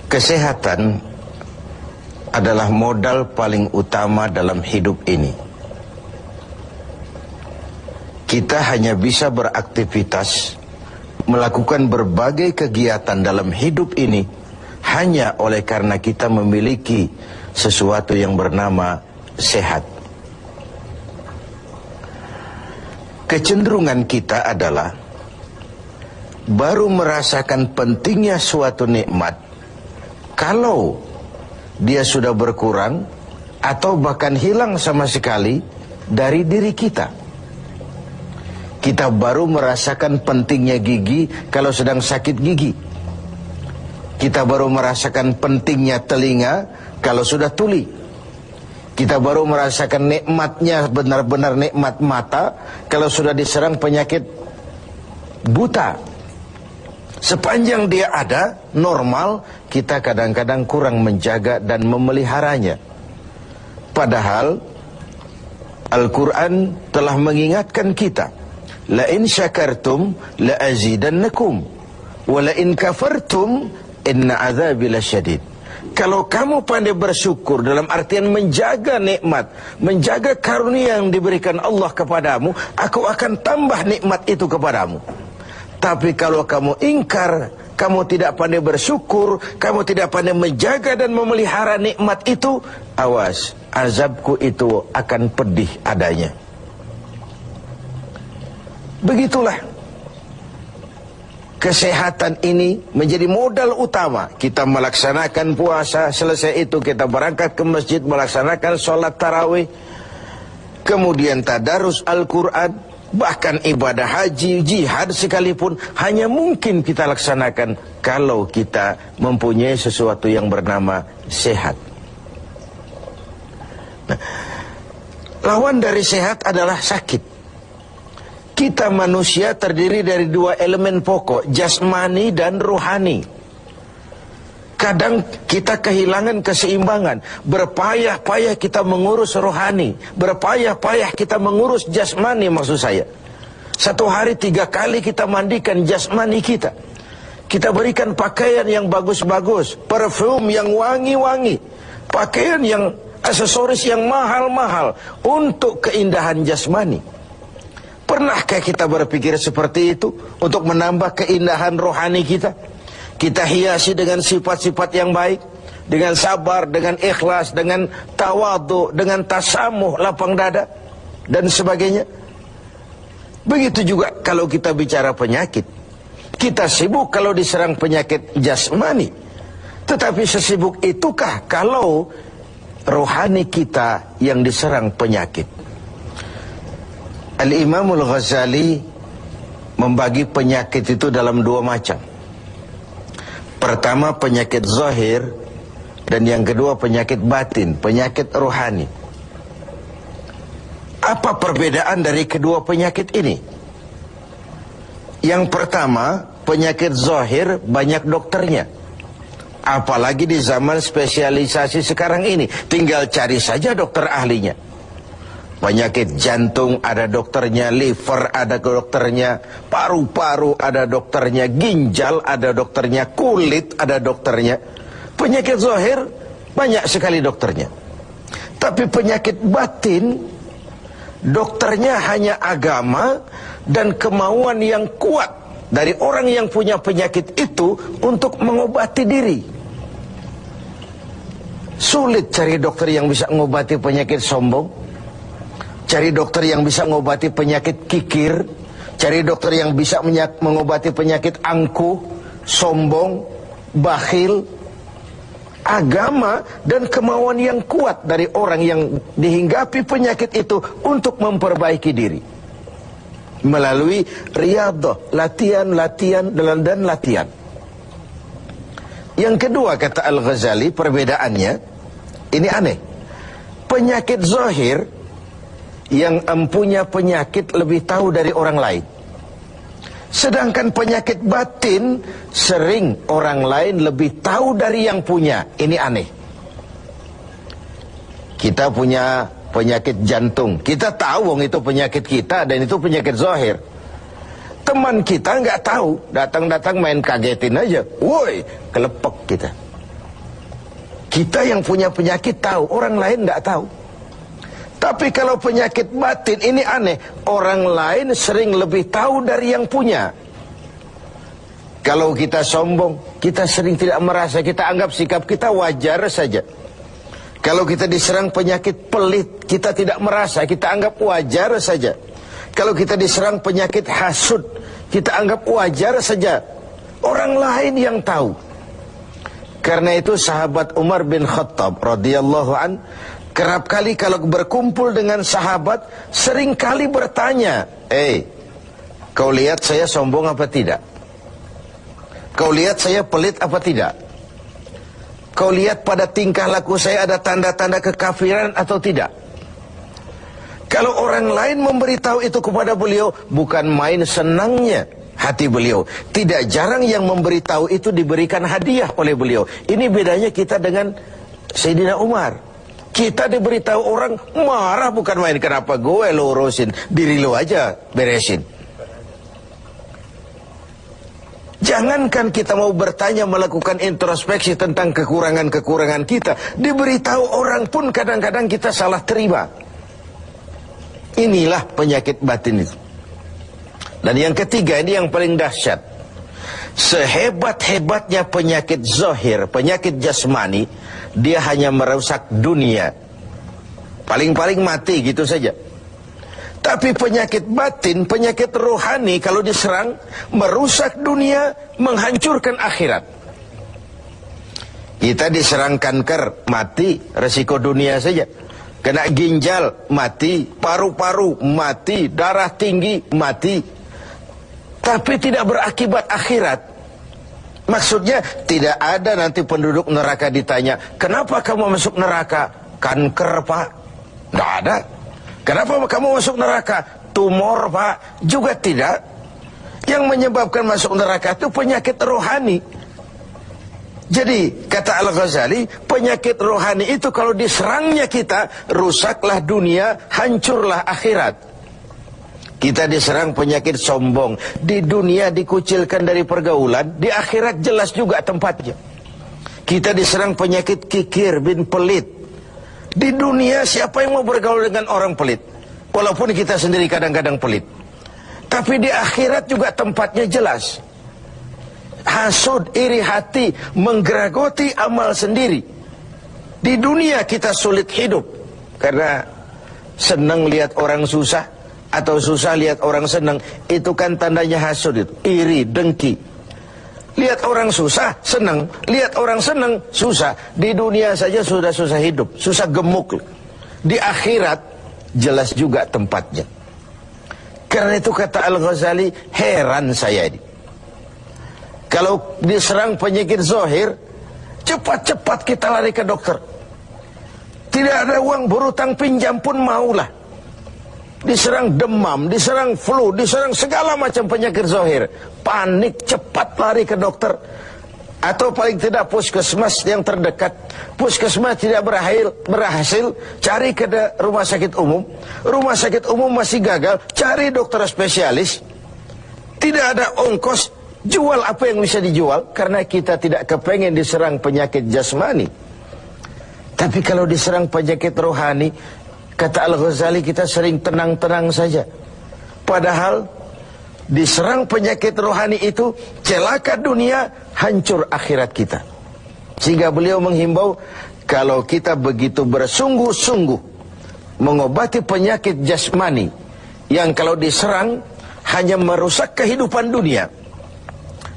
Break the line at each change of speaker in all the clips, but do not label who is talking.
Kesehatan adalah modal paling utama dalam hidup ini. Kita hanya bisa beraktivitas, melakukan berbagai kegiatan dalam hidup ini hanya oleh karena kita memiliki sesuatu yang bernama sehat. Kecenderungan kita adalah baru merasakan pentingnya suatu nikmat kalau dia sudah berkurang atau bahkan hilang sama sekali dari diri kita. Kita baru merasakan pentingnya gigi kalau sedang sakit gigi. Kita baru merasakan pentingnya telinga kalau sudah tuli. Kita baru merasakan nikmatnya, benar-benar nikmat mata kalau sudah diserang penyakit buta. Sepanjang dia ada, normal, kita kadang-kadang kurang menjaga dan memeliharanya. Padahal Al-Quran telah mengingatkan kita, la in syakartum la azidannakum wa la in kafartum inna azabi lasyadid. Kalau kamu pandai bersyukur dalam artian menjaga nikmat, menjaga karunia yang diberikan Allah kepadamu, aku akan tambah nikmat itu kepadamu. Tapi kalau kamu ingkar, kamu tidak pandai bersyukur, kamu tidak pandai menjaga dan memelihara nikmat itu, awas, azabku itu akan pedih adanya. Begitulah. Kesehatan ini menjadi modal utama. Kita melaksanakan puasa, selesai itu kita berangkat ke masjid, melaksanakan sholat tarawih, kemudian tadarus Al-Quran, bahkan ibadah haji, jihad sekalipun, hanya mungkin kita laksanakan kalau kita mempunyai sesuatu yang bernama sehat. Nah, lawan dari sehat adalah sakit. Kita manusia terdiri dari dua elemen pokok, jasmani dan rohani. Kadang kita kehilangan keseimbangan, berpayah-payah kita mengurus rohani, berpayah-payah kita mengurus jasmani maksud saya. Satu hari 3 kali kita mandikan jasmani kita. Kita berikan pakaian yang bagus-bagus, parfum yang wangi-wangi, pakaian yang aksesoris yang mahal-mahal untuk keindahan jasmani. Pernahkah kita berpikir seperti itu untuk menambah keindahan rohani kita? Kita hiasi dengan sifat-sifat yang baik, dengan sabar, dengan ikhlas, dengan tawadhu, dengan tasamuh, lapang dada, dan sebagainya. Begitu juga kalau kita bicara penyakit. Kita sibuk kalau diserang penyakit jasmani. Tetapi sesibuk itukah kalau rohani kita yang diserang penyakit? Al-Imamul Ghazali membagi penyakit itu dalam 2 macam. Pertama penyakit zahir, dan yang kedua penyakit batin, penyakit rohani. Apa perbedaan dari kedua penyakit ini? Yang pertama, penyakit zahir banyak dokternya. Apalagi di zaman spesialisasi sekarang ini, tinggal cari saja dokter ahlinya. Penyakit jantung ada dokternya, liver ada dokternya, paru-paru ada dokternya, ginjal ada dokternya, kulit ada dokternya. Penyakit zahir banyak sekali dokternya. Tapi penyakit batin, dokternya hanya agama dan kemauan yang kuat dari orang yang punya penyakit itu untuk mengobati diri. Sulit cari dokter yang bisa mengobati penyakit sombong, cari dokter yang bisa mengobati penyakit kikir, cari dokter yang bisa mengobati penyakit angkuh, sombong, bakhil. Agama dan kemauan yang kuat dari orang yang dihinggapi penyakit itu untuk memperbaiki diri melalui riyadhah, latihan dan latihan. Yang kedua, kata Al-Ghazali, perbedaannya ini aneh. Penyakit zahir, yang empunya penyakit lebih tahu dari orang lain. Sedangkan penyakit batin, sering orang lain lebih tahu dari yang punya. Ini aneh. Kita punya penyakit jantung, kita tahu wong itu penyakit kita dan itu penyakit zahir. Teman kita nggak tahu, datang-datang main kagetin aja, woi, kelepek kita. Kita yang punya penyakit tahu, orang lain tidak tahu. Tapi kalau penyakit batin ini aneh, orang lain sering lebih tahu dari yang punya. Kalau kita sombong, kita sering tidak merasa, kita anggap sikap kita wajar saja. Kalau kita diserang penyakit pelit, kita tidak merasa, kita anggap wajar saja. Kalau kita diserang penyakit hasud, kita anggap wajar saja. Orang lain yang tahu. Karena itu sahabat Umar bin Khattab radhiyallahu an kerap kali kalau berkumpul dengan sahabat sering kali bertanya, kau lihat saya sombong apa tidak? Kau lihat saya pelit apa tidak? Kau lihat pada tingkah laku saya ada tanda-tanda kekafiran atau tidak? Kalau orang lain memberitahu itu kepada beliau, bukan main senangnya hati beliau. Tidak jarang yang memberitahu itu diberikan hadiah oleh beliau. Ini bedanya kita dengan Sayyidina Umar. Kita diberitahu orang marah, bukan main, kenapa gue lo urusin, diri lo aja beresin. Jangankan kita mau bertanya, melakukan introspeksi tentang kekurangan-kekurangan kita, diberitahu orang pun kadang-kadang kita salah terima. Inilah penyakit batin itu. Dan yang ketiga, ini yang paling dahsyat. Sehebat-hebatnya penyakit zahir, penyakit jasmani, dia hanya merusak dunia. Paling-paling mati gitu saja. Tapi penyakit batin, penyakit rohani kalau diserang, merusak dunia, menghancurkan akhirat. Kita diserang kanker, mati, resiko dunia saja. Kena ginjal, mati, paru-paru, mati, darah tinggi, mati. Tapi tidak berakibat akhirat. Maksudnya tidak ada nanti penduduk neraka ditanya, kenapa kamu masuk neraka? Kanker, Pak. Tidak ada. Kenapa kamu masuk neraka? Tumor, Pak. Juga tidak. Yang menyebabkan masuk neraka itu penyakit rohani. Jadi kata Al-Ghazali, penyakit rohani itu kalau diserangnya kita, rusaklah dunia, hancurlah akhirat. Kita diserang penyakit sombong, di dunia dikucilkan dari pergaulan, di akhirat jelas juga tempatnya. Kita diserang penyakit kikir bin pelit. Di dunia siapa yang mau bergaul dengan orang pelit? Walaupun kita sendiri kadang-kadang pelit. Tapi di akhirat juga tempatnya jelas. Hasud, iri hati, menggeragoti amal sendiri. Di dunia kita sulit hidup karena senang lihat orang susah, atau susah lihat orang senang. Itu kan tandanya hasud itu, iri, dengki. Lihat orang susah, senang. Lihat orang senang, susah. Di dunia saja sudah susah hidup, susah gemuk. Di akhirat jelas juga tempatnya. Karena itu kata Al-Ghazali, heran saya ini. Kalau diserang penyakit zahir, cepat-cepat kita lari ke dokter. Tidak ada uang, berutang pinjam pun maulah. Diserang demam, diserang flu, diserang segala macam penyakit zahir, panik, cepat lari ke dokter. Atau paling tidak puskesmas yang terdekat. Puskesmas tidak berhasil, cari ke rumah sakit umum. Rumah sakit umum masih gagal, cari dokter spesialis. Tidak ada ongkos, jual apa yang bisa dijual, karena kita tidak kepengen diserang penyakit jasmani. Tapi kalau diserang penyakit rohani, kata Al-Ghazali, kita sering tenang-tenang saja. Padahal diserang penyakit rohani itu celaka dunia, hancur akhirat kita. Sehingga beliau menghimbau, kalau kita begitu bersungguh-sungguh mengobati penyakit jasmani yang kalau diserang hanya merusak kehidupan dunia,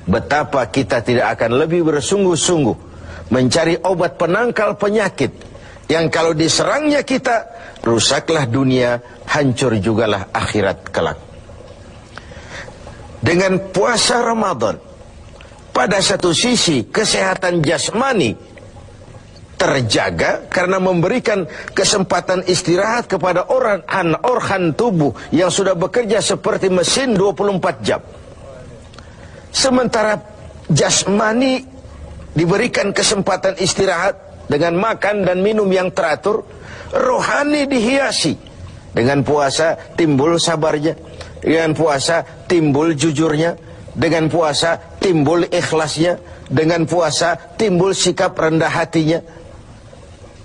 betapa kita tidak akan lebih bersungguh-sungguh mencari obat penangkal penyakit yang kalau diserangnya kita, rusaklah dunia, hancur jugalah akhirat kelak. Dengan puasa Ramadan, pada satu sisi kesehatan jasmani terjaga karena memberikan kesempatan istirahat kepada organ tubuh yang sudah bekerja seperti mesin 24 jam. Sementara jasmani diberikan kesempatan istirahat dengan makan dan minum yang teratur, rohani dihiasi. Dengan puasa timbul sabarnya, dengan puasa timbul jujurnya, dengan puasa timbul ikhlasnya, dengan puasa timbul sikap rendah hatinya.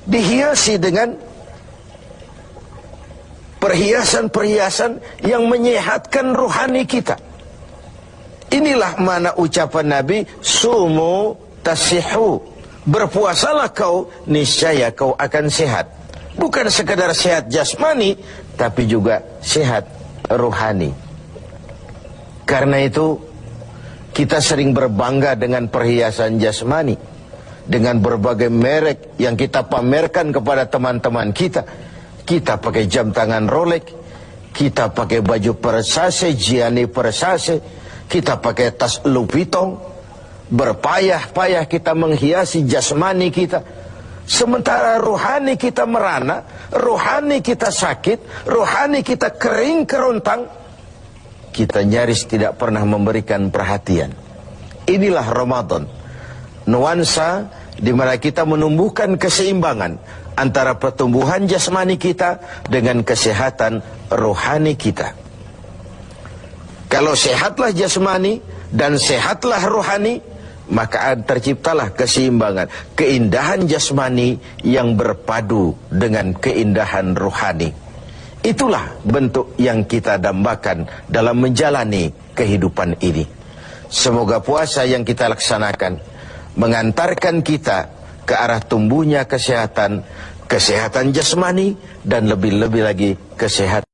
dihiasi dengan perhiasan-perhiasan yang menyehatkan rohani kita. Inilah mana ucapan Nabi, sumu tasihu, berpuasalah kau, niscaya kau akan sehat. Bukan sekadar sehat jasmani, tapi juga sehat rohani. Karena itu kita sering berbangga dengan perhiasan jasmani, dengan berbagai merek yang kita pamerkan kepada teman-teman kita. Kita pakai jam tangan Rolex, kita pakai baju Versace, Gianni Versace, kita pakai tas Louis Vuitton, berpayah-payah kita menghiasi jasmani kita. Sementara rohani kita merana, rohani kita sakit, rohani kita kering kerontang, kita nyaris tidak pernah memberikan perhatian. Inilah Ramadan, nuansa di mana kita menumbuhkan keseimbangan antara pertumbuhan jasmani kita dengan kesehatan rohani kita. Kalau sehatlah jasmani dan sehatlah rohani, maka terciptalah keseimbangan, keindahan jasmani yang berpadu dengan keindahan rohani. Itulah bentuk yang kita dambakan dalam menjalani kehidupan ini. Semoga puasa yang kita laksanakan mengantarkan kita ke arah tumbuhnya kesehatan, kesehatan jasmani, dan lebih-lebih lagi kesehatan